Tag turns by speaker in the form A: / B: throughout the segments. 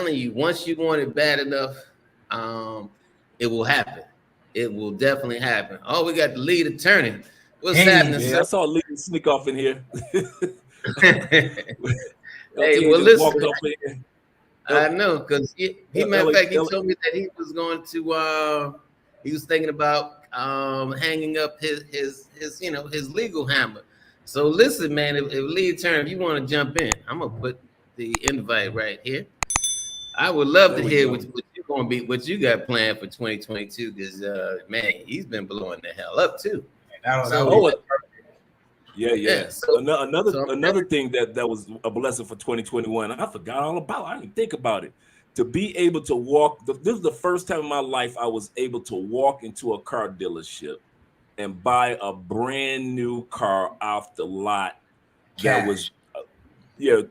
A: telling you, once you want it bad enough, it will happen. It will definitely happen. Oh, we got the lead attorney. What's happening?
B: Yeah, I saw Lee sneak off in here.
A: Hey, well, listen. I know, because matter of fact, he told me that he was going to. He was thinking about hanging up his legal hammer. So listen, man, if lead attorney, if you want to jump in, I'm gonna put the invite right here. I would love to hear what you're going to be, what you got planned for 2022, because man, he's been blowing the hell up too.
B: Yeah. So another thing that was a blessing for 2021, I forgot all about. I didn't think about it. To be able to walk, this is the first time in my life I was able to walk into a car dealership and buy a brand new car off the lot. That was, it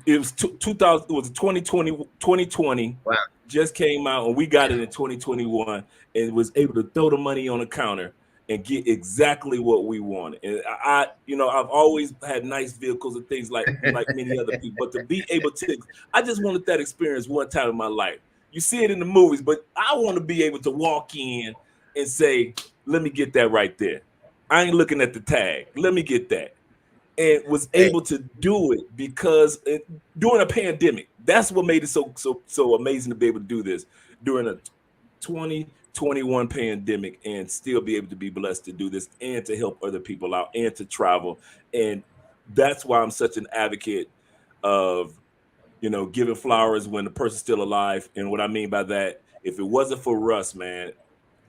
B: was 2000. It was 2020.
A: Wow.
B: Just came out, and we got it in 2021, and was able to throw the money on the counter and get exactly what we wanted. And I've always had nice vehicles and things like many other people, but to be able to, I just wanted that experience one time in my life. You see it in the movies, but I want to be able to walk in and say, let me get that right there. I ain't looking at the tag. Let me get that. And was able to do it because during a pandemic, that's what made it so amazing to be able to do this during a 2021 pandemic and still be able to be blessed to do this and to help other people out and to travel. And that's why I'm such an advocate of, giving flowers when the person's still alive. And what I mean by that, if it wasn't for Russ, man,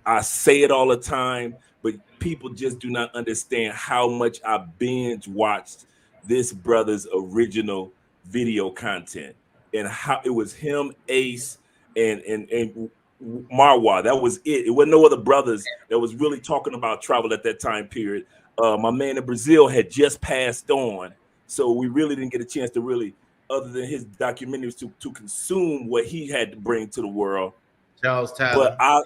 B: I say it all the time, but people just do not understand how much I binge watched this brother's original video content and how it was him, Ace, and Marwa. That was it. It wasn't no other brothers that was really talking about travel at that time period. My man in Brazil had just passed on, so we really didn't get a chance to really, other than his documentaries, to consume what he had to bring to the world.
A: Charles Tyler.
B: But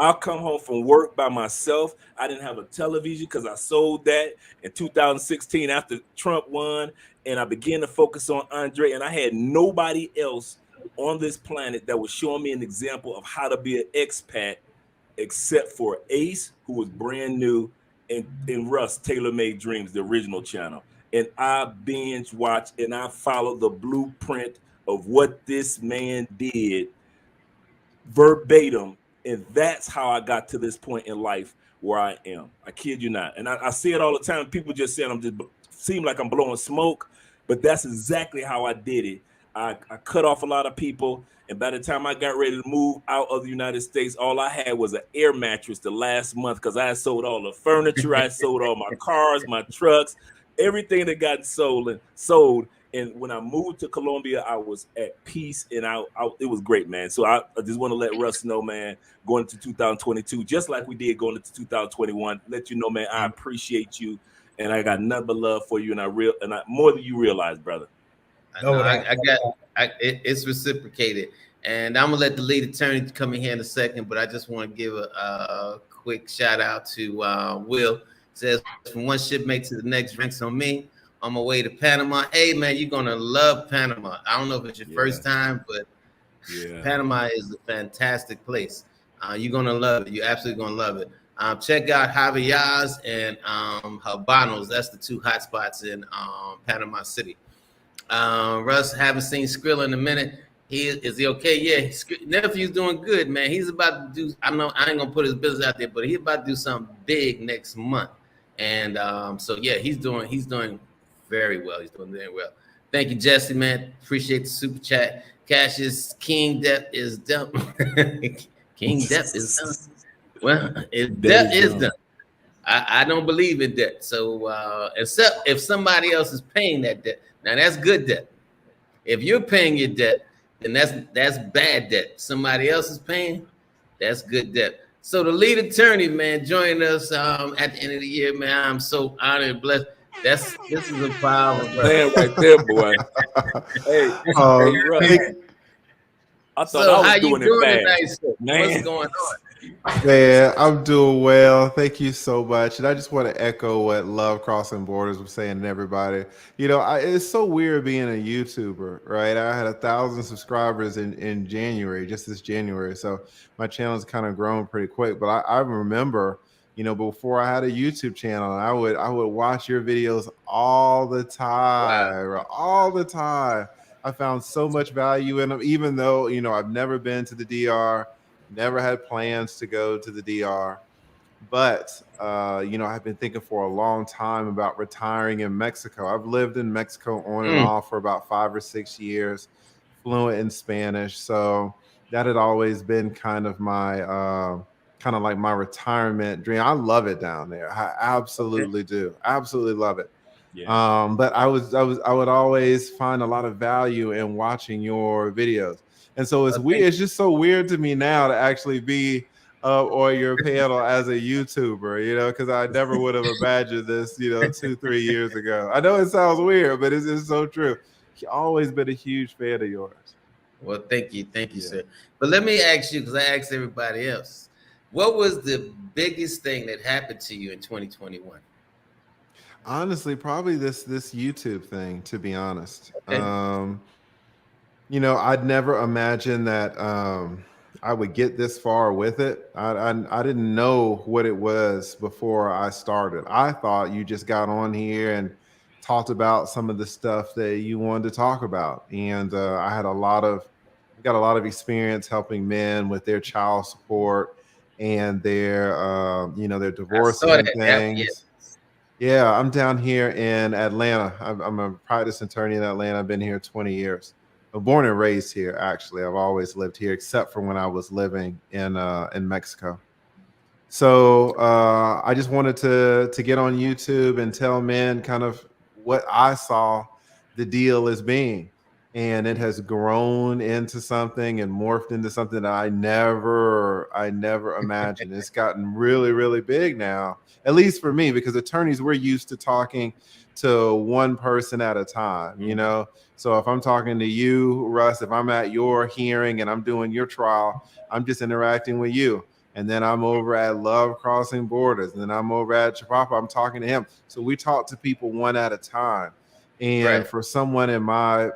B: I'll come home from work by myself. I didn't have a television because I sold that in 2016 after Trump won, and I began to focus on Andre, and I had nobody else on this planet that was showing me an example of how to be an expat except for Ace, who was brand new, and Russ, Tailor Made Dreams, the original channel. And I binge watched and I followed the blueprint of what this man did verbatim. And that's how I got to this point in life where I am. I kid you not. And I see it all the time. People just say seem like I'm blowing smoke, but that's exactly how I did it. I cut off a lot of people. And by the time I got ready to move out of the United States, all I had was an air mattress the last month because I had sold all the furniture. I sold all my cars, my trucks, everything that got sold. And when I moved to Colombia, I was at peace, and it was great, man. So I just want to let Russ know, man, going into 2022, just like we did going into 2021, let you know, man, I appreciate you, and I got nothing but love for you, and I more than you realize, brother.
A: It's reciprocated, and I'm gonna let the lead attorney come in here in a second, but I just want to give a quick shout out to Will. It says, from one shipmate to the next, drinks on me. On my way to Panama. Hey, man, you're going to love Panama. I don't know if it's your first time, but Panama is a fantastic place. You're going to love it. You're absolutely going to love it. Check out Javier's and Habanos. That's the two hot spots in Panama City. Russ, haven't seen Skrilla in a minute. Is he okay? Yeah, nephew's doing good, man. He's about to do, I know I ain't going to put his business out there, but he's about to do something big next month. And he's doing very well. He's doing very well. Thank you, Jesse, man. Appreciate the super chat. Cassius, King Depp is done. King Depp is done. Well, debt is done. I don't believe in debt. So except if somebody else is paying that debt. Now that's good debt. If you're paying your debt, then that's bad debt. Somebody else is paying, that's good debt. So the lead attorney, man, joining us at the end of the year, man. I'm so honored and blessed. This is a power
B: man right there, boy. Hey, Russ. I thought I was doing it fast.
A: Man. What's going on?
C: Man, I'm doing well. Thank you so much. And I just want to echo what Love Crossing Borders was saying to everybody. It's so weird being a YouTuber, right? I had 1,000 subscribers in January, just this January. So my channel's kind of grown pretty quick. But I remember, before I had a YouTube channel, I would watch your videos all the
A: Wow.
C: time, all the time. I found so much value in them, even though, I've never been to the DR. Never had plans to go to the DR, but I've been thinking for a long time about retiring in Mexico. I've lived in Mexico on and off for about 5 or 6 years, fluent in Spanish. So that had always been kind of like my retirement dream. I love it down there. I absolutely do. Absolutely love it.
B: Yeah.
C: But I would always find a lot of value in watching your videos. And so it's weird. It's just so weird to me now to actually be on your panel as a YouTuber, because I never would have imagined this, 2-3 years ago. I know it sounds weird, but it's so true. I've always been a huge fan of yours.
A: Well, thank you, sir. But let me ask you, because I asked everybody else, what was the biggest thing that happened to you in 2021?
C: Honestly, probably this YouTube thing, to be honest.
A: Okay.
C: I'd never imagined that I would get this far with it. I didn't know what it was before I started. I thought you just got on here and talked about some of the stuff that you wanted to talk about. And I got a lot of experience helping men with their child support and their divorces and things. Yeah, I'm down here in Atlanta. I'm a practice attorney in Atlanta. I've been here 20 years. I'm born and raised here, actually. I've always lived here, except for when I was living in Mexico. So I just wanted to get on YouTube and tell men kind of what I saw the deal as being. And it has grown into something and morphed into something that I never imagined. It's gotten really, really big now, at least for me, because attorneys, we're used to talking to one person at a time, So if I'm talking to you, Russ, if I'm at your hearing and I'm doing your trial, I'm just interacting with you. And then I'm over at Love Crossing Borders. And then I'm over at Chapapa. I'm talking to him. So we talk to people one at a time. And for someone in my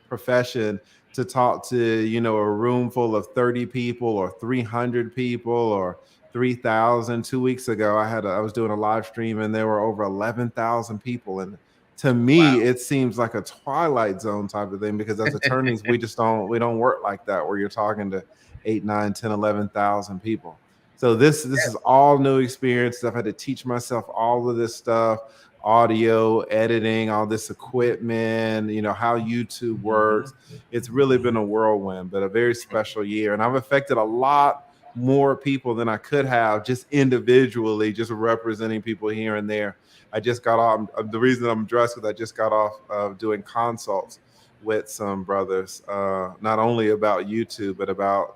C: profession to talk to, a room full of 30 people or 300 people or 3,000. 2 weeks ago, I was doing a live stream and there were over 11,000 people. And to me, it seems like a Twilight Zone type of thing, because as attorneys, we don't work like that, where you're talking to 8, 9, 10, 11,000 people. So this is all new experience. I've had to teach myself all of this stuff, audio, editing, all this equipment, how YouTube works. It's really been a whirlwind, but a very special year. And I've affected a lot more people than I could have just individually, just representing people here and there. I just got off. The reason I'm dressed is I just got off of doing consults with some brothers, not only about YouTube, but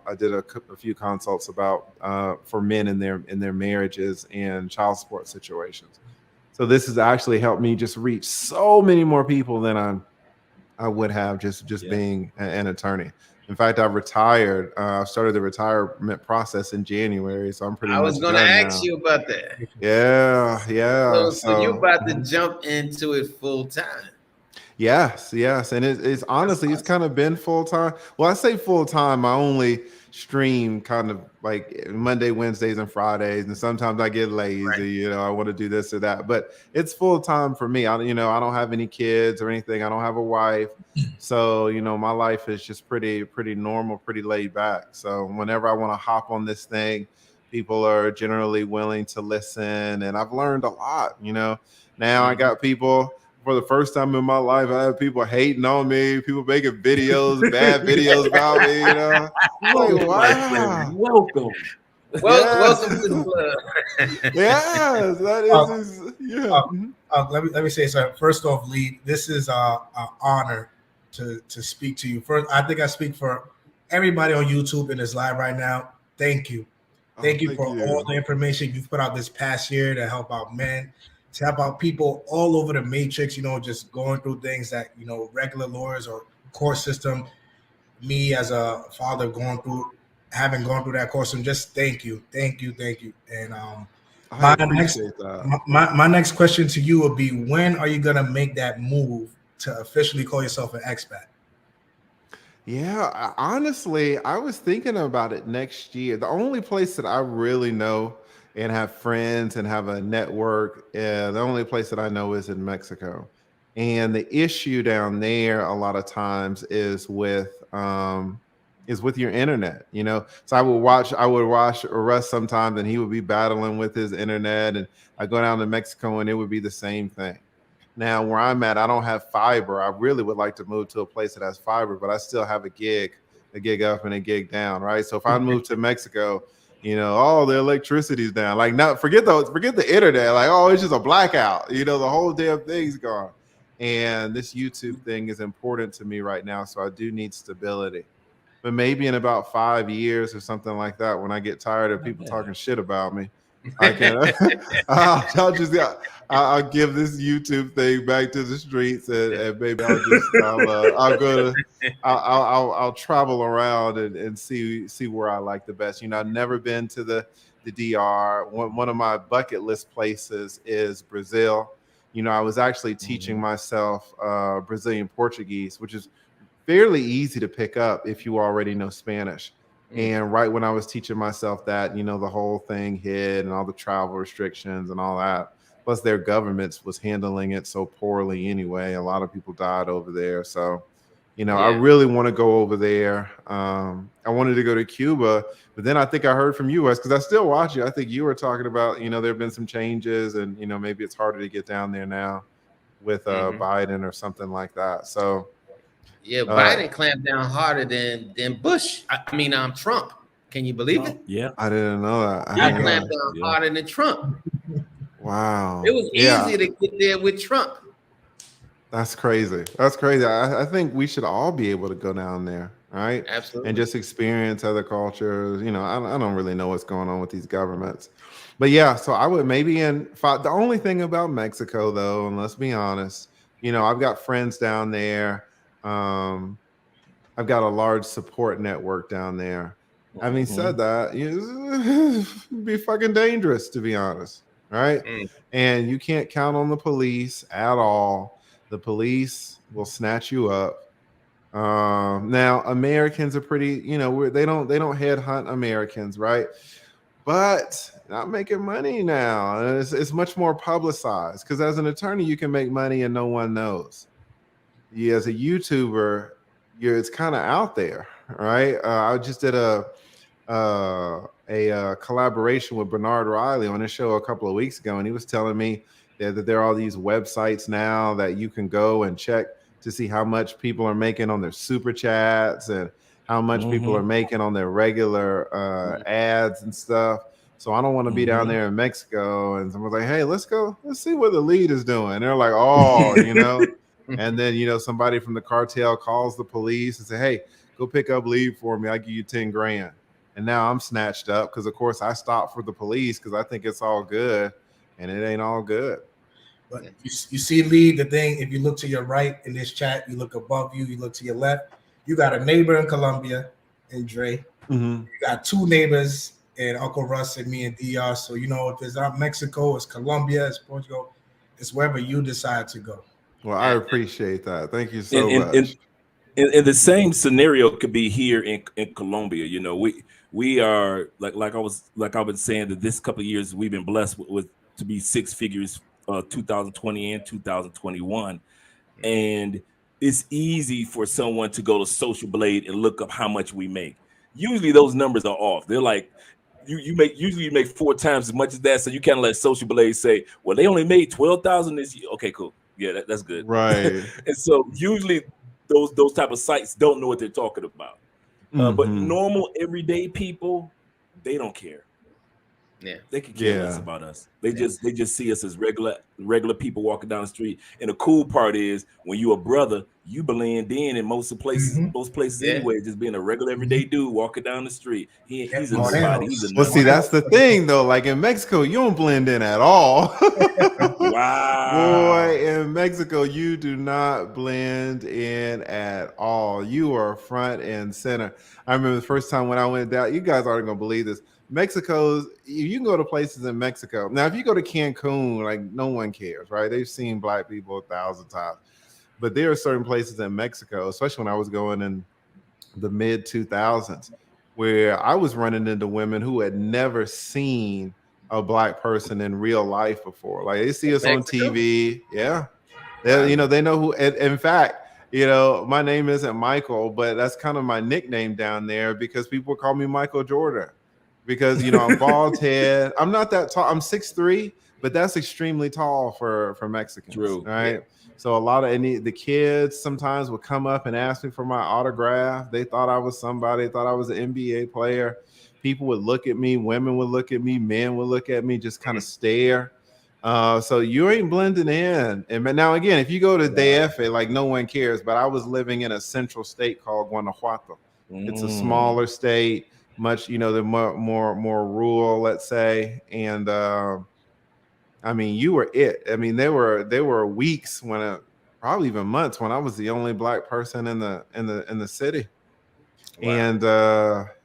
C: I did a few consults about for men in their marriages and child support situations. So this has actually helped me just reach so many more people than I would have just being an attorney. In fact, I've retired. I started the retirement process in January, so I'm pretty much. I was
A: going to ask you about that.
C: Yeah.
A: So you're about to jump into it full time.
C: Yes, and it's honestly, it's kind of been full time. Well, I say full time. I only stream kind of like Monday, Wednesdays, and Fridays, and sometimes I get lazy. I want to do this or that, but it's full time for me. I don't have any kids or anything. I don't have a wife, so my life is just pretty normal, pretty laid back. So whenever I want to hop on this thing, people are generally willing to listen, and I've learned a lot. Now I got people. For the first time in my life, I have people hating on me, people making videos, bad videos about me,
B: Like, wow. Welcome.
A: Welcome to the club.
C: Yes, that is.
D: Let me say something. First off, Lee, this is an honor to speak to you. First, I think I speak for everybody on YouTube and is live right now. Thank you. Thank you for all the information you've put out this past year to help out men, to help out people all over the matrix, just going through things that, regular lawyers or court system, me as a father going through having gone through that course. And just thank you. And
C: I appreciate that.
D: My next question to you would be, when are you gonna make that move to officially call yourself an expat?
C: Yeah, honestly, I was thinking about it next year. The only place that I really know and have friends and have a network, the only place that I know is in Mexico. And the issue down there a lot of times is with your internet, you know. So I would watch Russ sometimes, and he would be battling with his internet, and I go down to Mexico and it would be the same thing. Now, where I'm at, I don't have fiber. I really would like to move to a place that has fiber, but I still have a gig up and a gig down, right? So if I move to Mexico, you know, oh, the electricity's down. Like, not forget the internet. Like, oh, it's just a blackout. You know, the whole damn thing's gone. And this YouTube thing is important to me right now, so I do need stability. But maybe in about 5 years or something like that, when I get tired of people talking shit about me, I can. I'll give this YouTube thing back to the streets, and maybe I'll travel around and see where I like the best. You know, I've never been to the DR. One of my bucket list places is Brazil. You know, I was actually teaching myself Brazilian Portuguese, which is fairly easy to pick up if you already know Spanish. And right when I was teaching myself that, you know, the whole thing hit and all the travel restrictions and all that. Plus their government was handling it so poorly anyway. A lot of people died over there. So, you know, I really want to go over there. I wanted to go to Cuba, but then I think I heard from you, Wes, because I still watch you. I think you were talking about, you know, there have been some changes and, you know, maybe it's harder to get down there now with Biden or something like that. So,
A: yeah, Biden clamped down harder than Bush. I mean, Trump. Can you believe it?
B: Yeah,
C: I didn't know that.
A: He clamped down harder than Trump.
C: Wow,
A: it was easy to get there with Trump.
C: That's crazy. That's crazy. I think we should all be able to go down there, right?
A: Absolutely.
C: And just experience other cultures. You know, I don't really know what's going on with these governments. But yeah, so I would maybe the only thing about Mexico, though, and let's be honest, you know, I've got friends down there. I've got a large support network down there. Having said that, it'd be fucking dangerous, to be honest, right? And you can't count on the police at all. The police will snatch you up. Now, Americans are pretty, you know, they don't headhunt Americans, right? But not making money now. It's much more publicized because as an attorney, you can make money and no one knows. Yeah, as a YouTuber, it's kind of out there, right? I just did a collaboration with Bernard Riley on his show a couple of weeks ago, and he was telling me that there are all these websites now that you can go and check to see how much people are making on their super chats and how much people are making on their regular ads and stuff. So I don't want to be down there in Mexico and someone's like, hey, let's see what the lead is doing. And they're like, oh, you know. And then, you know, somebody from the cartel calls the police and say, hey, go pick up lead for me. I'll give you 10 grand. And now I'm snatched up because, of course, I stopped for the police because I think it's all good. And it ain't all good.
D: But you see, Lee, the thing, if you look to your right in this chat, you look above you, you look to your left, you got a neighbor in Colombia and Dre. You got two neighbors and Uncle Russ and me and DR. So, you know, if it's not Mexico, it's Colombia, it's Portugal, it's wherever you decide to go.
C: Well, I appreciate that. Thank you so much.
B: And the same scenario could be here in Colombia. You know, we are like I was saying that this couple of years we've been blessed with to be six figures, 2020 and 2021, and it's easy for someone to go to Social Blade and look up how much we make. Usually those numbers are off. They're like you make 4 times as much as that. So you kind of let Social Blade say, well, they only made 12,000 this year. Okay, cool. Yeah, that's good.
C: Right.
B: And so usually those type of sites don't know what they're talking about. But normal everyday people, they don't care.
A: Yeah.
B: They could care less about us. They just see us as regular people walking down the street. And the cool part is when you a brother, you blend in most places anyway, just being a regular everyday dude walking down the street. He's a nobody. He's a
C: well, see, that's the thing though. Like in Mexico, you don't blend in at all.
B: Wow.
C: Boy, in Mexico, you do not blend in at all. You are front and center. I remember the first time when I went down, you guys aren't gonna believe this. Mexico's, you can go to places in Mexico. Now, if you go to Cancun, like no one cares, right? They've seen black people 1,000 times. But there are certain places in Mexico, especially when I was going in the mid 2000s, where I was running into women who had never seen a black person in real life before. Like they see us on TV. Yeah. They, they know who, in fact, my name isn't Michael, but that's kind of my nickname down there because people call me Michael Jordan. Because I'm bald head. I'm not that tall. I'm 6'3", but that's extremely tall for Mexicans.
B: True.
C: Right.
B: Yeah.
C: So a lot of the kids sometimes would come up and ask me for my autograph. They thought I was somebody. They thought I was an NBA player. People would look at me. Women would look at me. Men would look at me. Just kind of stare. So you ain't blending in. And now again, if you go to DF, like no one cares. But I was living in a central state called Guanajuato. It's a smaller state. Much, they're more rural, let's say, and I mean, you were it. I mean, there were weeks probably even months when I was the only black person in the city, and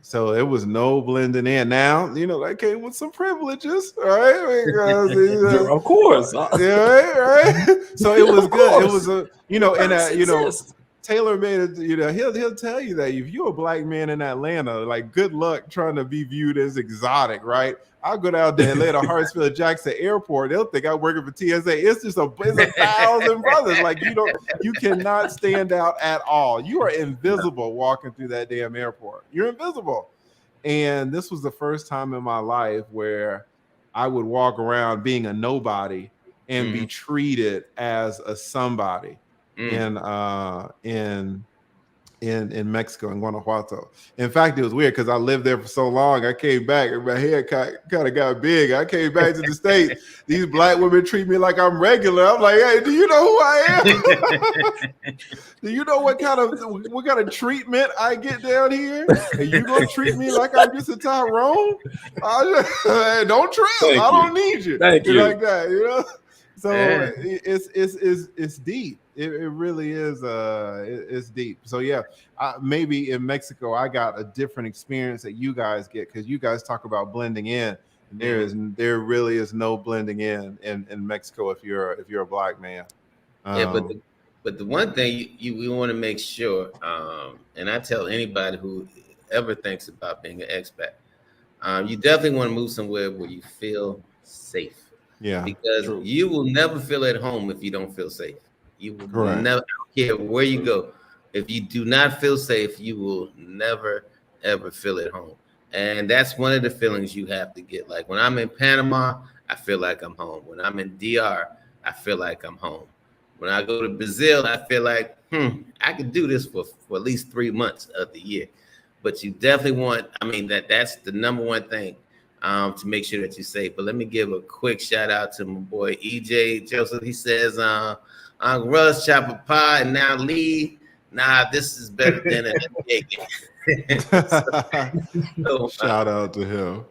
C: so it was no blending in. Now, that came with some privileges, right? Because,
B: of course,
C: right. So it was good. It was Taylor made it, he'll tell you that if you're a black man in Atlanta, like good luck trying to be viewed as exotic, right? I'll go down to Atlanta, Hartsfield Jackson Airport. They'll think I'm working for TSA. It's just it's 1,000 brothers. Like you cannot stand out at all. You are invisible walking through that damn airport. You're invisible. And this was the first time in my life where I would walk around being a nobody and be treated as a somebody. In Mexico, in Guanajuato. In fact, it was weird because I lived there for so long. I came back and my head kind of got big. I came back to the States. These black women treat me like I'm regular. I'm like, hey, do you know who I am? Do you know what kind of treatment I get down here? And you gonna treat me like I'm just a Tyrone? Don't trip. I don't need you.
B: Thank you.
C: Like that, So it's deep. It really is. It's deep. So yeah, maybe in Mexico I got a different experience that you guys get because you guys talk about blending in. There really is no blending in Mexico if you're a black man.
A: But the one thing we want to make sure, and I tell anybody who ever thinks about being an expat, you definitely want to move somewhere where you feel safe.
C: Yeah,
A: because you will never feel at home if you don't feel safe. You will never care where you go. If you do not feel safe, you will never, ever feel at home. And that's one of the feelings you have to get. Like when I'm in Panama, I feel like I'm home. When I'm in DR, I feel like I'm home. When I go to Brazil, I feel like, I could do this for at least 3 months of the year. But you definitely want, that's the number one thing. To make sure that you're safe. But let me give a quick shout out to my boy EJ Joseph. He says, Uncle Russ, Chapapa, and now Lee. Nah, this is better than an NBA game. So,
C: shout out to him.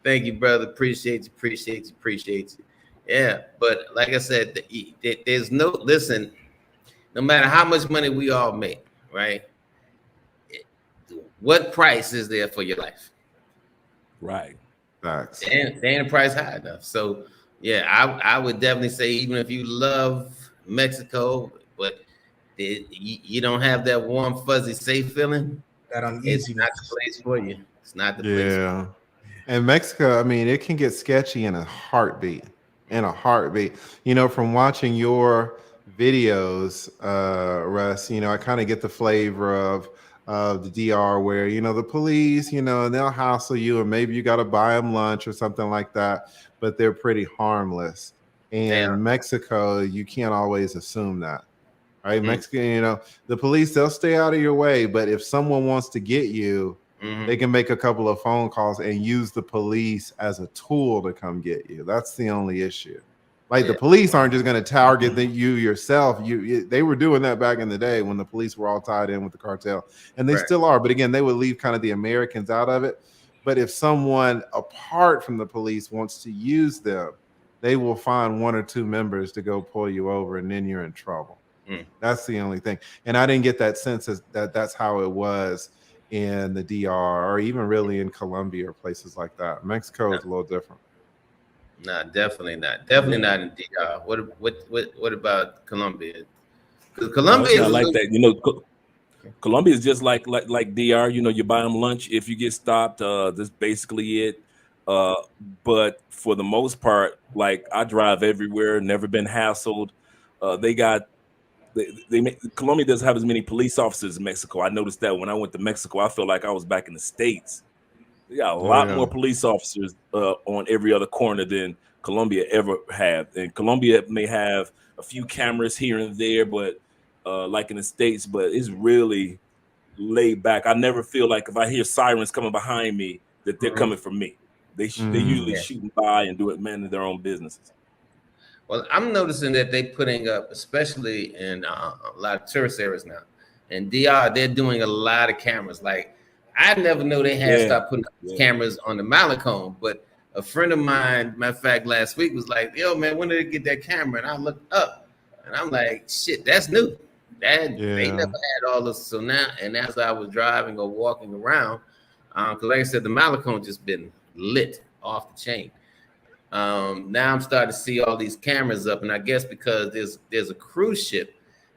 A: Thank you, brother. Appreciate you. Yeah, but like I said, there's no matter how much money we all make, right? What price is there for your life?
B: Right.
C: Facts.
A: They ain't a price high enough. So yeah, I would definitely say even if you love Mexico, but you don't have that warm, fuzzy, safe feeling,
D: that uneasy.
A: It's not the place for you. It's not the place.
C: Yeah. And Mexico, it can get sketchy in a heartbeat. From watching your videos, Russ, I kind of get the flavor of the DR where, the police, and they'll hassle you and maybe you got to buy them lunch or something like that, but they're pretty harmless. And Mexico, you can't always assume that, right? Mexico, the police, they'll stay out of your way, but if someone wants to get you, They can make a couple of phone calls and use the police as a tool to come get you. That's the only issue. Like the police aren't just going to target you yourself. They were doing that back in the day when the police were all tied in with the cartel, and they still are. But again, they would leave kind of the Americans out of it. But if someone apart from the police wants to use them, they will find 1 or 2 members to go pull you over, and then you're in trouble. That's the only thing. And I didn't get that sense that that's how it was in the DR or even really in Colombia or places like that. Mexico is a little different.
A: No, definitely not. Definitely not in DR. What about Colombia? Because Colombia is
B: like that. You know, Colombia is just like DR. You know, you buy them lunch if you get stopped. That's basically it. But for the most part, like I drive everywhere, never been hassled. Colombia doesn't have as many police officers as Mexico. I noticed that when I went to Mexico, I felt like I was back in the States. They got a lot more police officers on every other corner than Colombia ever had. And Colombia may have a few cameras here and there, but like in the States, but it's really laid back. I never feel like if I hear sirens coming behind me that they're coming for me. They usually shooting by and manning their own businesses.
A: Well, I'm noticing that they're putting up, especially in a lot of tourist areas now. And DR, they're doing a lot of cameras. Like, I never knew they had stopped putting up cameras on the Malecon, but a friend of mine, matter of fact, last week was like, yo, man, when did they get that camera? And I looked up and I'm like, shit, that's new. They never had all this. So now, and as I was driving or walking around, because like I said, the Malecon just been lit off the chain. Now I'm starting to see all these cameras up, and I guess because there's a cruise ship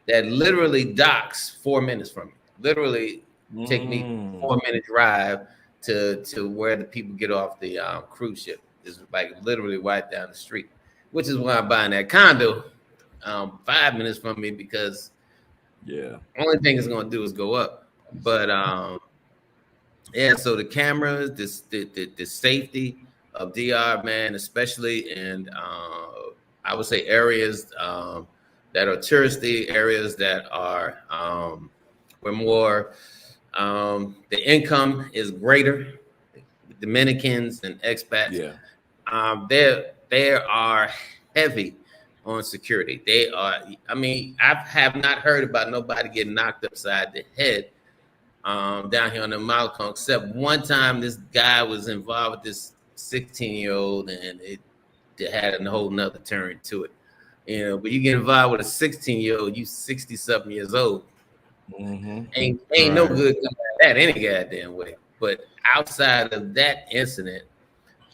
A: that literally docks 4 minutes from me. Literally take me 4-minute drive to where the people get off the cruise ship. It's like literally right down the street, which is why I'm buying that condo 5 minutes from me, because only thing it's going to do is go up. But so the cameras, the safety of DR, man, especially in I would say areas that are touristy, areas that are where more the income is greater. Dominicans and expats, they are heavy on security. They are. I mean, I have not heard about nobody getting knocked upside the head down here on the Malecon, except one time this guy was involved with this 16-year-old, and it had a whole nother turn to it. You know, but you get involved with a 16-year-old, you 60-something years old. Ain't no good coming out of that any goddamn way. But outside of that incident,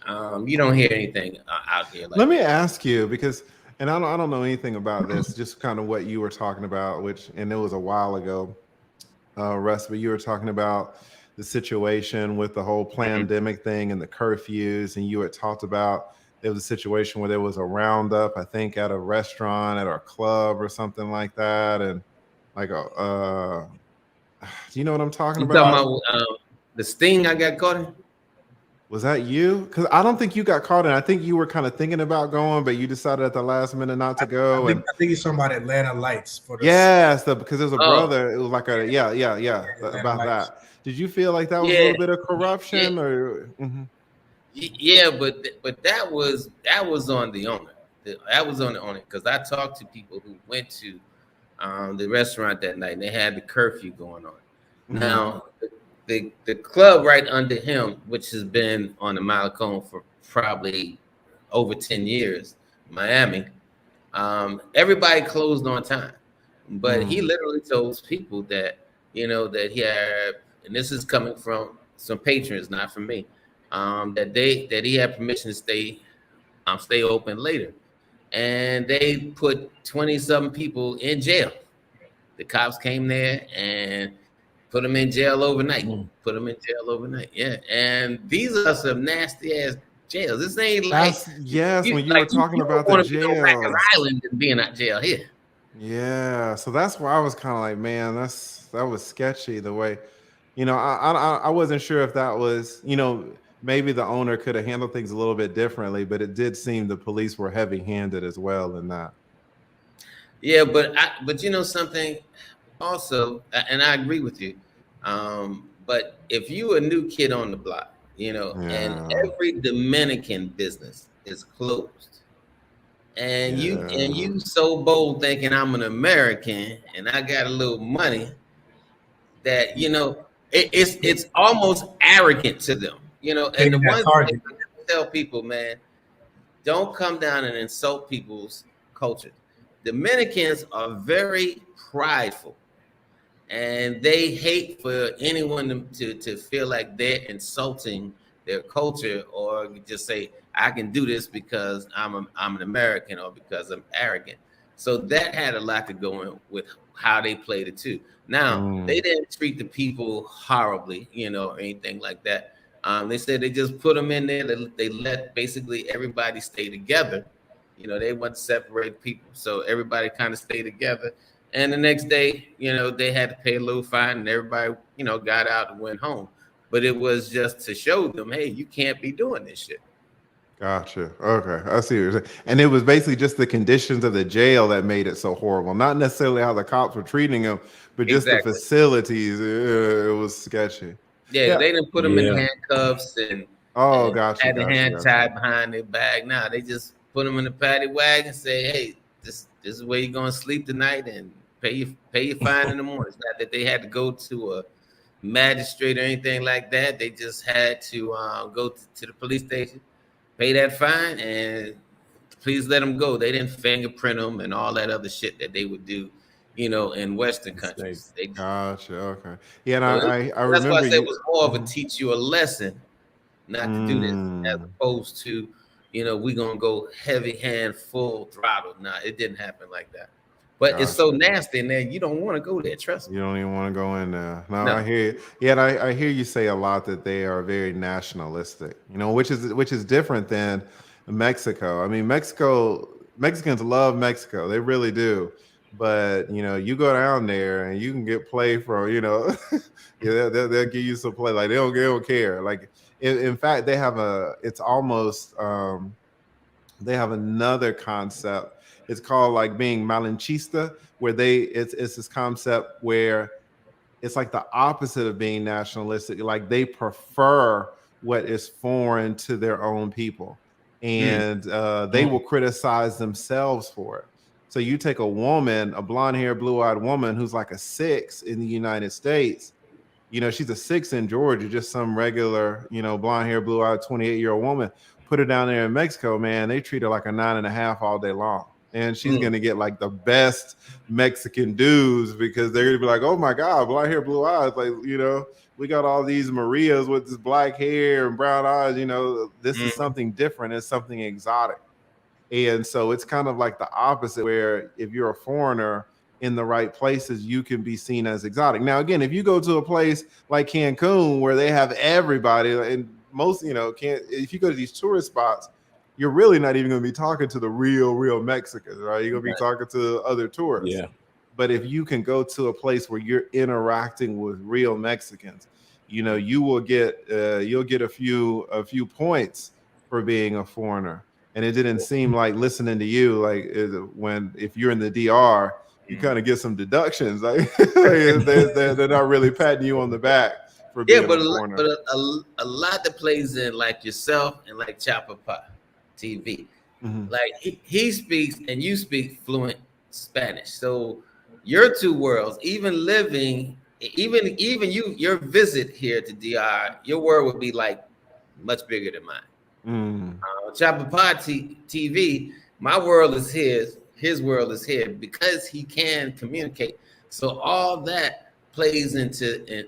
A: you don't hear anything out here. Like
C: Let me ask you, because, and I don't know anything about this, just kind of what you were talking about, and it was a while ago, Russ, but you were talking about the situation with the whole pandemic thing and the curfews, and you had talked about there was a situation where there was a roundup, I think, at a restaurant, at our club or something like that, and like do you know what I'm talking about?
A: Talking about the sting I got caught in?
C: Was that you? Because I don't think you got caught in. I think you were kind of thinking about going, but you decided at the last minute not to go.
D: I think you're talking about Atlanta Lights.
C: Because there's a brother. It was like about that. Did you feel like that was a little bit of corruption, or?
A: Yeah, but that was on the owner. That was on the owner, because I talked to people who went to the restaurant that night, and they had the curfew going on. Now, the club right under him, which has been on the Malecon for probably over 10 years, Miami, everybody closed on time. But he literally told people that, you know, that he had, and this is coming from some patrons, not from me, that he had permission to stay open later. And they put 20-something people in jail. The cops came there and put them in jail overnight. Yeah. And these are some nasty ass jails. This ain't like
C: when you were talking about the jail.
A: Rikers Island and being at jail here.
C: Yeah. So that's why I was kind of like, man, that was sketchy the way, you know, I wasn't sure if that was, you know, maybe the owner could have handled things a little bit differently, but it did seem the police were heavy-handed as well in that.
A: Yeah, but you know something also, and I agree with you, but if you a new kid on the block, you know, and every Dominican business is closed, and you so bold thinking I'm an American and I got a little money, that you know it's almost arrogant to them, you know. And the one thing I tell people, man, don't come down and insult people's culture. Dominicans are very prideful, and they hate for anyone to feel like they're insulting their culture, or just say I can do this because I'm an American, or because I'm arrogant. So that had a lot to go in with how they played it too. Now they didn't treat the people horribly, you know, or anything like that. They said they just put them in there. They let basically everybody stay together. You know, they wouldn't separate people, so everybody kind of stayed together. And the next day, you know, they had to pay a little fine, and everybody, you know, got out and went home. But it was just to show them, hey, you can't be doing this shit.
C: Gotcha. Okay, I see what you're saying. And it was basically just the conditions of the jail that made it so horrible. Not necessarily how the cops were treating them, but just the facilities. It was sketchy.
A: Yeah, they didn't put them in handcuffs and
C: gotcha.
A: Had the hand tied behind their back. Now they just put them in the paddy wagon and say, hey, this is where you're gonna sleep tonight, and pay your fine in the morning. It's not that they had to go to a magistrate or anything like that. They just had to go to the police station, pay that fine, and please let them go. They didn't fingerprint them and all that other shit that they would do, you know, in Western countries.
C: Gotcha. Okay. Yeah, and I
A: that's
C: remember
A: why I said it was more of a teach you a lesson not to do this, as opposed to, you know, we're gonna go heavy hand, full throttle. Nah, it didn't happen like that. But it's so nasty in there, you don't want to go there. Trust me.
C: You don't even want to go in there. No. I hear you. Yeah, and I hear you say a lot that they are very nationalistic, you know, which is different than Mexico. I mean, Mexicans love Mexico. They really do. But, you know, you go down there and you can get play for, you know, they'll give you some play. Like they don't care. Like, in fact, they have they have another concept. It's called like being malinchista, where it's this concept where it's like the opposite of being nationalistic. Like they prefer what is foreign to their own people, and they will criticize themselves for it. So you take a woman, a blonde-haired, blue-eyed woman who's like a 6 in the United States. You know, she's a 6 in Georgia, just some regular, you know, blonde-haired, blue-eyed, 28-year-old woman. Put her down there in Mexico, man, they treat her like a 9.5 all day long. And she's going to get like the best Mexican dudes, because they're going to be like, oh my God, blonde hair, blue eyes. Like, you know, we got all these Marias with this black hair and brown eyes. You know, this is something different. It's something exotic. And so it's kind of like the opposite, where if you're a foreigner in the right places, you can be seen as exotic. Now, again, if you go to a place like Cancun where they have everybody, and most, you know, if you go to these tourist spots, you're really not even going to be talking to the real Mexicans, right? You're going to be talking to other tourists. Yeah. But if you can go to a place where you're interacting with real Mexicans, you know, you will get you'll get a few points for being a foreigner. And it didn't seem like, listening to you, like if you're in the DR, you kind of get some deductions. Like they're not really patting you on the back for being a foreigner.
A: But a lot that plays in, like yourself and like Chapapa TV, like he speaks and you speak fluent Spanish. So your two worlds, even living, even your visit here to DR, your world would be like much bigger than mine. Chapapa TV, my world is his world is here, because he can communicate. So all that plays into your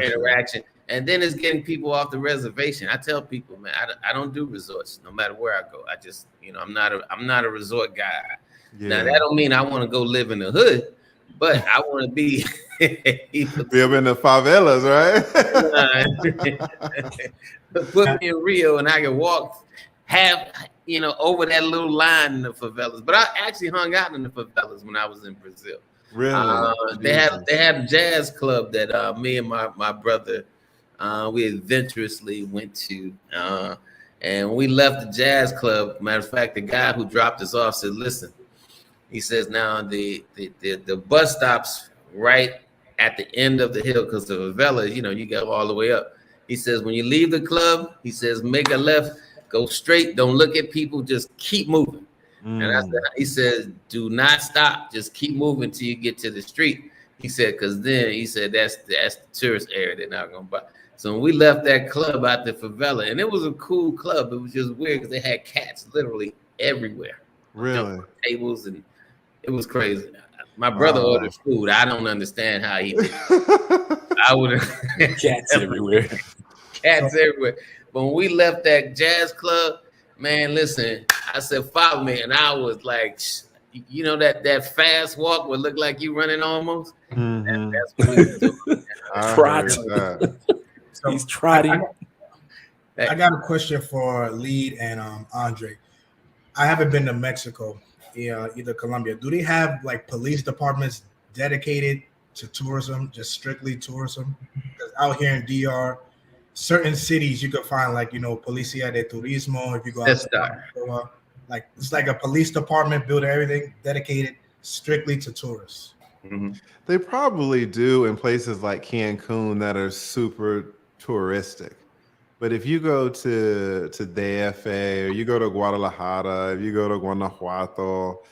A: interaction. And then it's getting people off the reservation. I tell people, man, I don't do resorts no matter where I go. I just, you know, I'm not a resort guy. Yeah. Now that don't mean I want to go live in the hood, but I want to be
C: live in the favelas,
A: right? Put me in Rio and I can walk over that little line in the favelas. But I actually hung out in the favelas when I was in Brazil.
C: Really?
A: They had a jazz club that me and my brother we adventurously went to, and we left the jazz club. Matter of fact, the guy who dropped us off said, "Listen," he says, "now the bus stops right at the end of the hill, because the favela, you know, you go all the way up. He says, when you leave the club, he says, make a left, go straight, don't look at people, just keep moving. And I said, he says, do not stop, just keep moving till you get to the street. He said, because then he said that's the tourist area they're not gonna buy. So when we left that club out the favela, and it was a cool club, it was just weird because they had cats literally everywhere.
C: Really?
A: Tables, and it was crazy. My brother ordered food. I don't understand how he did. I would have
B: cats everywhere.
A: Cats everywhere. But when we left that jazz club, man, listen, I said, follow me. And I was like, you know, that fast walk would look like you running almost.
C: Mm-hmm.
A: That's what we was doing.
B: Trot.
D: So
B: he's trotting.
D: I got a question for Lead and Andre. I haven't been to Mexico, either Colombia. Do they have like police departments dedicated to tourism, just strictly tourism? Because out here in DR, certain cities you can find like, you know, Policía de Turismo. If you go out, like it's like a police department built everything dedicated strictly to tourists.
A: Mm-hmm.
C: They probably do in places like Cancun that are super touristic. But if you go to DF, or you go to Guadalajara, if you go to Guanajuato,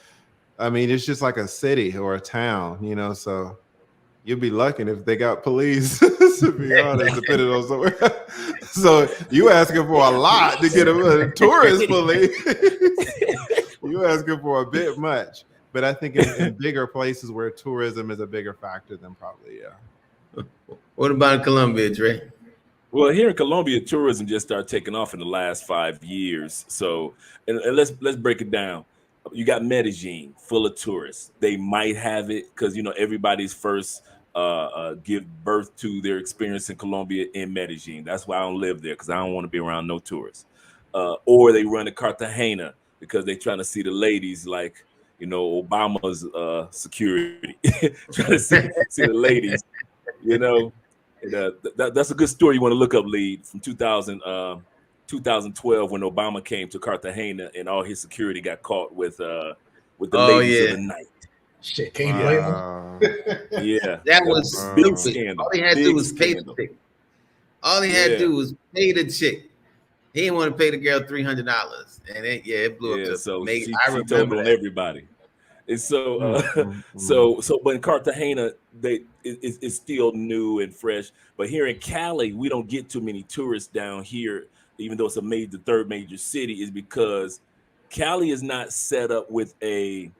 C: I mean, it's just like a city or a town, you know, so you'd be lucky if they got police, to be honest, depending on somewhere. So you asking for a lot to get a tourist police. You asking for a bit much. But I think in bigger places where tourism is a bigger factor, then probably, yeah.
A: What about Colombia, Dre?
B: Well, here in Colombia, tourism just started taking off in the last 5 years. So, and let's break it down. You got Medellin, full of tourists. They might have it because, you know, everybody's first give birth to their experience in Colombia in Medellin. That's why I don't live there, because I don't want to be around no tourists. Or they run to Cartagena because they're trying to see the ladies, like, you know, Obama's security, trying to see the ladies, you know. And, that's a good story you want to look up, Lead, from 2012 when Obama came to Cartagena and all his security got caught with the ladies of the night.
D: Shit, can't blame him.
B: Yeah,
A: that was
B: big scandal.
A: All he had to do was pay the chick. All he had to do was pay the chick. He didn't want to pay the girl $300, and it blew up.
B: So
A: she
B: told on everybody. And so, but in Cartagena, it's still new and fresh. But here in Cali, we don't get too many tourists down here, even though it's the third major city, is because Cali is not set up with a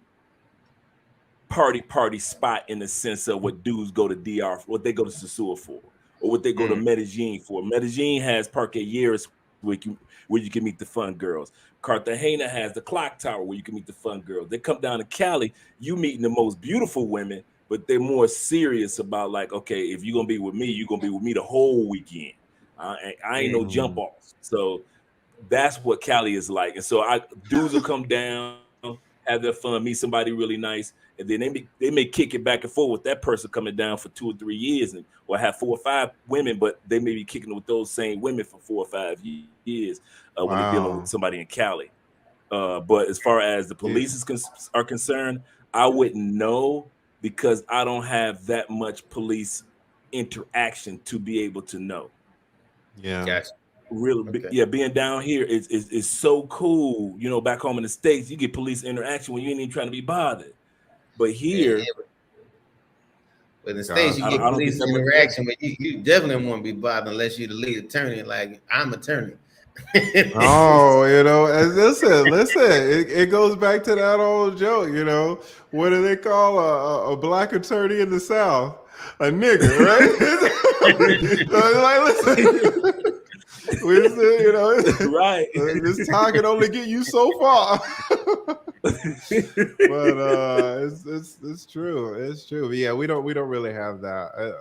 B: party spot in the sense of what dudes go to DR, what they go to Sosúa for, or what they go to Medellin for. Medellin has Parque Years, where you can meet the fun girls. Cartagena has the clock tower where you can meet the fun girls. They come down to Cali, you meeting the most beautiful women, but they're more serious about like, okay, if you're gonna be with me, you're gonna be with me the whole weekend. I ain't no jump offs. So that's what Cali is like. And so dudes will come down, have their fun, meet somebody really nice, and then they may kick it back and forth with that person coming down for 2 or 3 years, or have 4 or 5 women, but they may be kicking it with those same women for 4 or 5 years when they're dealing with somebody in Cali. But as far as the police are concerned, I wouldn't know because I don't have that much police interaction to be able to know.
C: Yeah.
A: Gotcha.
B: Really, yeah, being down here is so cool. You know, back home in the States, you get police interaction when you ain't even trying to be bothered. But here,
A: but in the States, you get police interaction, but you definitely won't be bothered unless you're the lead attorney. Like, I'm attorney.
C: Oh, you know, listen, it goes back to that old joke, you know, what do they call a black attorney in the South? A nigga, right? Like, listen. You know,
B: right?
C: This time can only get you so far. But it's true. It's true. But yeah, we don't really have that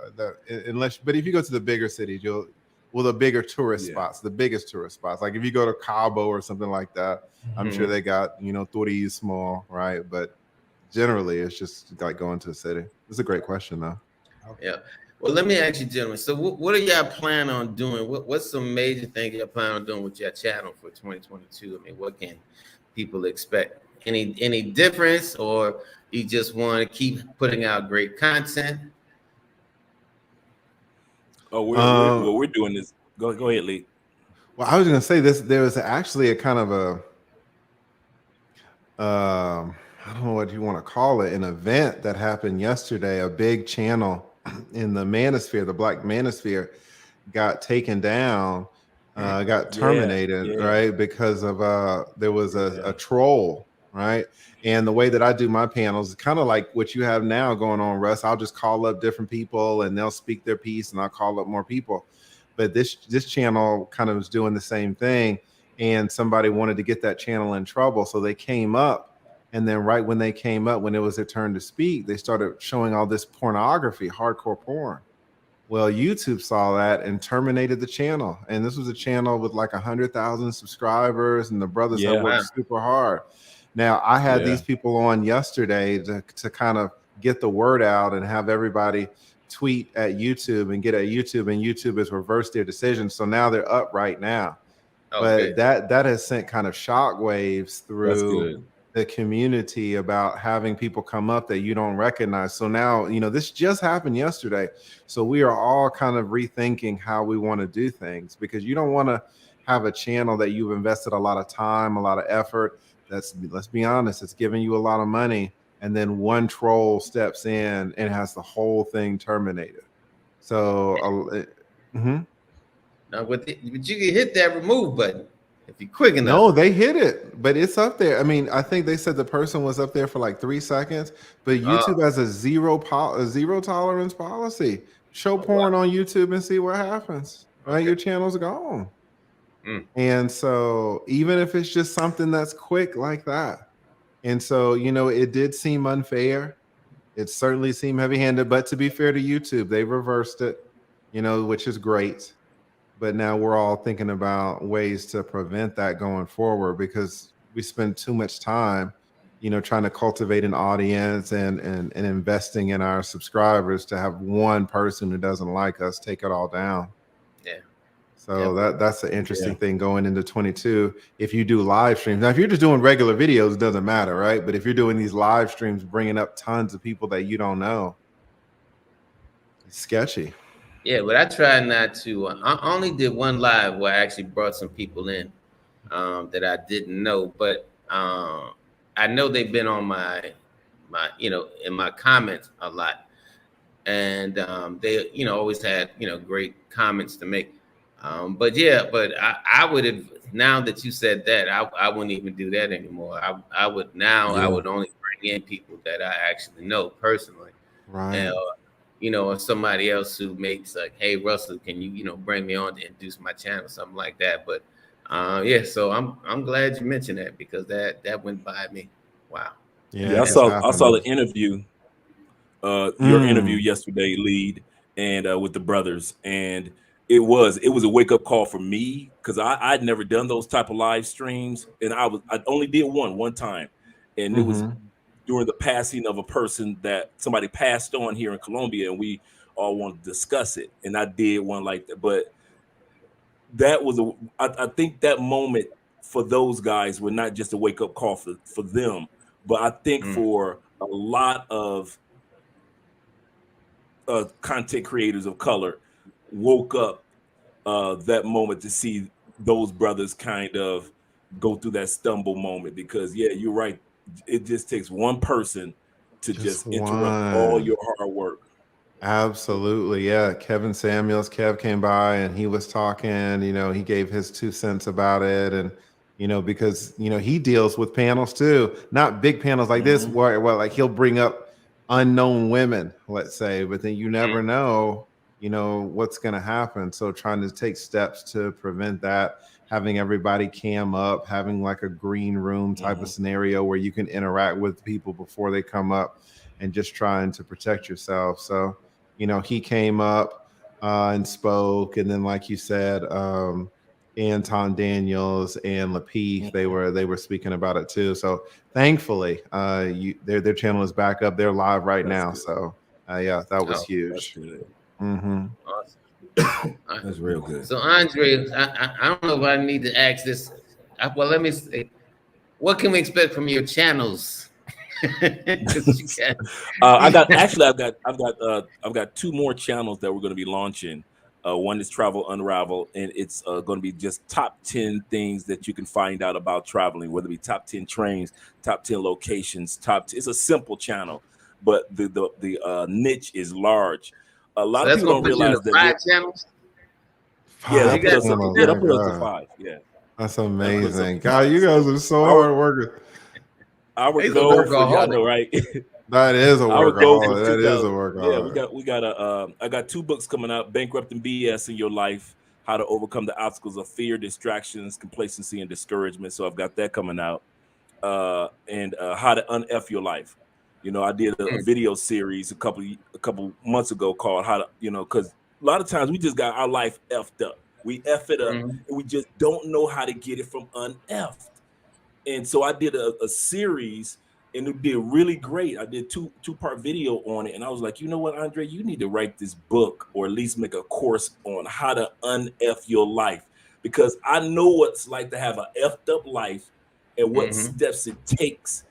C: unless. But if you go to the bigger cities, the bigger tourist spots, the biggest tourist spots. Like if you go to Cabo or something like that, I'm sure they got turismo, right? But generally, it's just like going to a city. It's a great question, though.
A: Yeah. Well, let me ask you, gentlemen. So, what are y'all planning on doing? What's some major thing y'all plan on doing with your channel for 2022? I mean, what can people expect? Any difference, or you just want to keep putting out great content?
B: Oh, we're doing this. Go ahead, Lee.
C: Well, I was going to say this. There was actually a kind of a, I don't know what you want to call it, an event that happened yesterday. A big channel in the manosphere, the Black manosphere, got taken down, got terminated, right? Because of there was a troll, right? And the way that I do my panels is kind of like what you have now going on, Russ. I'll just call up different people and they'll speak their piece and I'll call up more people. But this channel kind of was doing the same thing, and somebody wanted to get that channel in trouble. So they came up, and then right when they came up, when it was their turn to speak, they started showing all this pornography, hardcore porn. Well, YouTube saw that and terminated the channel. And this was a channel with like 100,000 subscribers, and the brothers have worked super hard. Now, I had these people on yesterday to kind of get the word out and have everybody tweet at YouTube and get at YouTube, and YouTube has reversed their decision. So now they're up right now. But that has sent kind of shockwaves through the community about having people come up that you don't recognize. So now, you know, this just happened yesterday. So we are all kind of rethinking how we want to do things, because you don't want to have a channel that you've invested a lot of time, a lot of effort. Let's be honest, it's giving you a lot of money, and then one troll steps in and has the whole thing terminated. So,
A: now, but you can hit that remove button if you're quick enough.
C: No, they hit it, but it's up there. I mean, I think they said the person was up there for like 3 seconds, but YouTube has a zero tolerance policy. Show porn on YouTube and see what happens. Right, your channel's gone. And so even if it's just something that's quick like that, and so, you know, it did seem unfair. It certainly seemed heavy-handed, but to be fair to YouTube, they reversed it, you know, which is great. But now we're all thinking about ways to prevent that going forward, because we spend too much time, you know, trying to cultivate an audience and investing in our subscribers to have one person who doesn't like us take it all down. So that's an interesting thing going into 22. If you do live streams, now if you're just doing regular videos, it doesn't matter, right? But if you're doing these live streams, bringing up tons of people that you don't know, it's sketchy.
A: Yeah, but I try not to. I only did one live where I actually brought some people in that I didn't know, but I know they've been on my you know, in my comments a lot, and they, you know, always had, you know, great comments to make. But I would have, now that you said that, I wouldn't even do that anymore. I would only bring in people that I actually know personally,
C: right?
A: And, you know, or somebody else who makes like, hey, Russell, can you, you know, bring me on to introduce my channel, something like that. But so I'm glad you mentioned that, because that went by me. Wow.
B: Yeah, I saw the interview, your interview yesterday, Lead, and with the brothers, and it was a wake up call for me, because I'd never done those type of live streams, and I only did one time, and it was during the passing of a person that somebody passed on here in Colombia, and we all wanted to discuss it, and I did one like that. But that was I think that moment for those guys were not just a wake up call for them, but I think for a lot of content creators of color woke up that moment to see those brothers kind of go through that stumble moment, because you're right, it just takes one person to just interrupt all your hard work.
C: Absolutely. Yeah, Kevin Samuels, Kev came by and he was talking, you know, he gave his 2 cents about it, and you know, because you know, he deals with panels too, not big panels like this where like he'll bring up unknown women, let's say, but then you never know, you know, what's going to happen. So trying to take steps to prevent that, having everybody cam up, having like a green room type of scenario where you can interact with people before they come up, and just trying to protect yourself. So, you know, he came up and spoke, and then like you said, Anton Daniels and Lapeef, they were speaking about it too. So thankfully, their channel is back up. They're live right now. Good. So that was huge.
A: Awesome.
B: That's real good.
A: So Andre, I don't know if I need to ask this. Well, let me say, what can we expect from your channels?
B: I've got 2 more channels that we're going to be launching One is Travel Unravel, and it's going to be just top 10 things that you can find out about traveling, whether it be top 10 trains, top 10 locations, it's a simple channel, but the niche is large. A lot of people don't realize that.
A: 5 channels.
B: Yeah,
A: they put us
B: to 5. Yeah,
C: that's amazing. God, you guys are so hard workers.
B: Our goal for y'all know, right?
C: That is a workaholic. That is a workaholic.
B: Yeah, I got 2 books coming out: Bankrupting BS in Your Life, How to Overcome the Obstacles of Fear, Distractions, Complacency, and Discouragement. So I've got that coming out. And How to Un-F Your Life. You know, I did a video series a couple months ago called How to, because a lot of times we just got our life effed up. We F it up, and we just don't know how to get it from un-effed. And so I did a series, and it did really great. I did two-part video on it, and I was like, you know what, Andre, you need to write this book, or at least make a course on how to un-F your life, because I know what it's like to have an effed up life and what steps it takes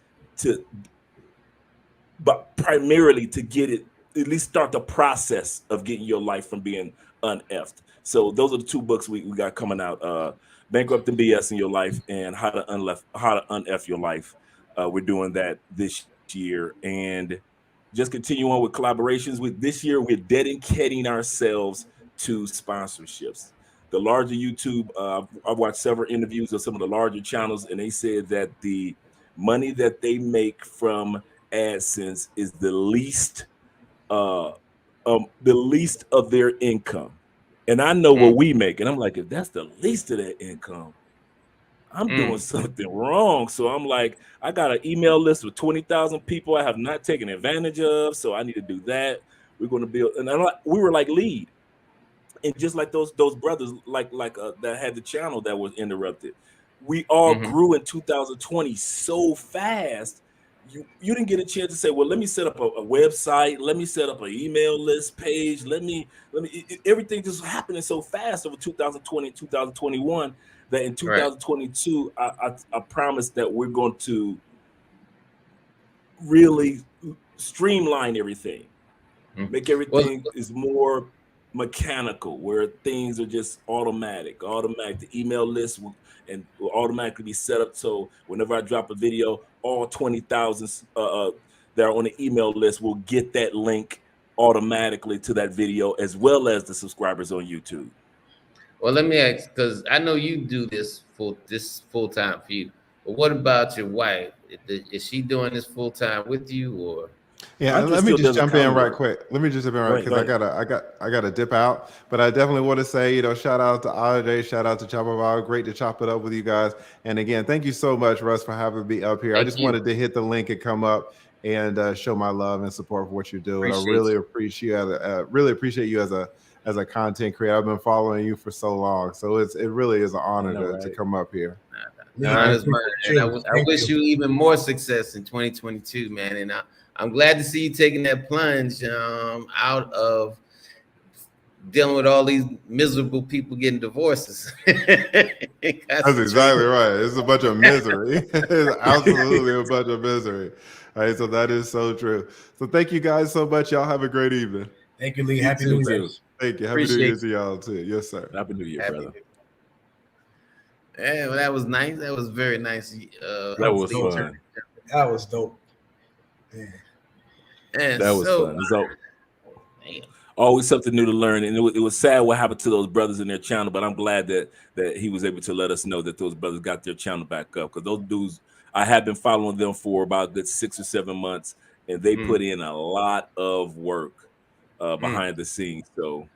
B: but primarily to get it, at least start the process of getting your life from being un-effed. So those are the 2 books we got coming out: Bankrupting BS in Your Life and How to Un-F Your Life. We're doing that this year, and just continue on with collaborations. With this year, we're dedicating ourselves to sponsorships. The larger YouTube, I've watched several interviews of some of the larger channels, and they said that the money that they make from AdSense is the least of their income. And I know what we make, and I'm like, if that's the least of their income, I'm doing something wrong. So I'm like, I got an email list with 20,000 people I have not taken advantage of, so I need to do that. We're going to build, and we were like lead. And just like those brothers, like that had the channel that was interrupted, we all grew in 2020 so fast. You didn't get a chance to say, well, let me set up a website, let me set up an email list page, everything just happening so fast over 2020 and 2021 that in 2022, I promise that we're going to really streamline everything, make everything is more mechanical, where things are just automatic. The email list will automatically be set up, so whenever I drop a video, all 20,000 that are on the email list will get that link automatically to that video, as well as the subscribers on YouTube.
A: Well, let me ask, because I know you do this full time for you, but what about your wife? Is she doing this full time with you, or?
C: Yeah, let me just jump in right quick. Because I gotta dip out. But I definitely want to say, shout out to Andre, shout out to Chapapa. Great to chop it up with you guys. And again, thank you so much, Russ, for having me up here. I just wanted to hit the link and come up and show my love and support for what you're doing. I really appreciate you as a content creator. I've been following you for so long, so it really is an honor to come up here.
A: I wish you even more success in 2022, man. And I'm glad to see you taking that plunge out of dealing with all these miserable people getting divorces.
C: That's exactly right. It's a bunch of misery. It's absolutely a bunch of misery. All right, so that is so true. So thank you guys so much. Y'all have a great evening.
D: Thank you, Lee. Happy New Year.
C: Thank you. Happy New Year to y'all too. Yes, sir.
B: Happy New Year, brother.
A: Yeah, well, that was nice. That was very nice.
B: That was fun.
D: That was dope.
A: Yeah. And
B: that was fun. So, always something new to learn, and it was sad what happened to those brothers in their channel. But I'm glad that he was able to let us know that those brothers got their channel back up, because those dudes, I have been following them for about a good 6 or 7 months, and they put in a lot of work behind the scenes. So.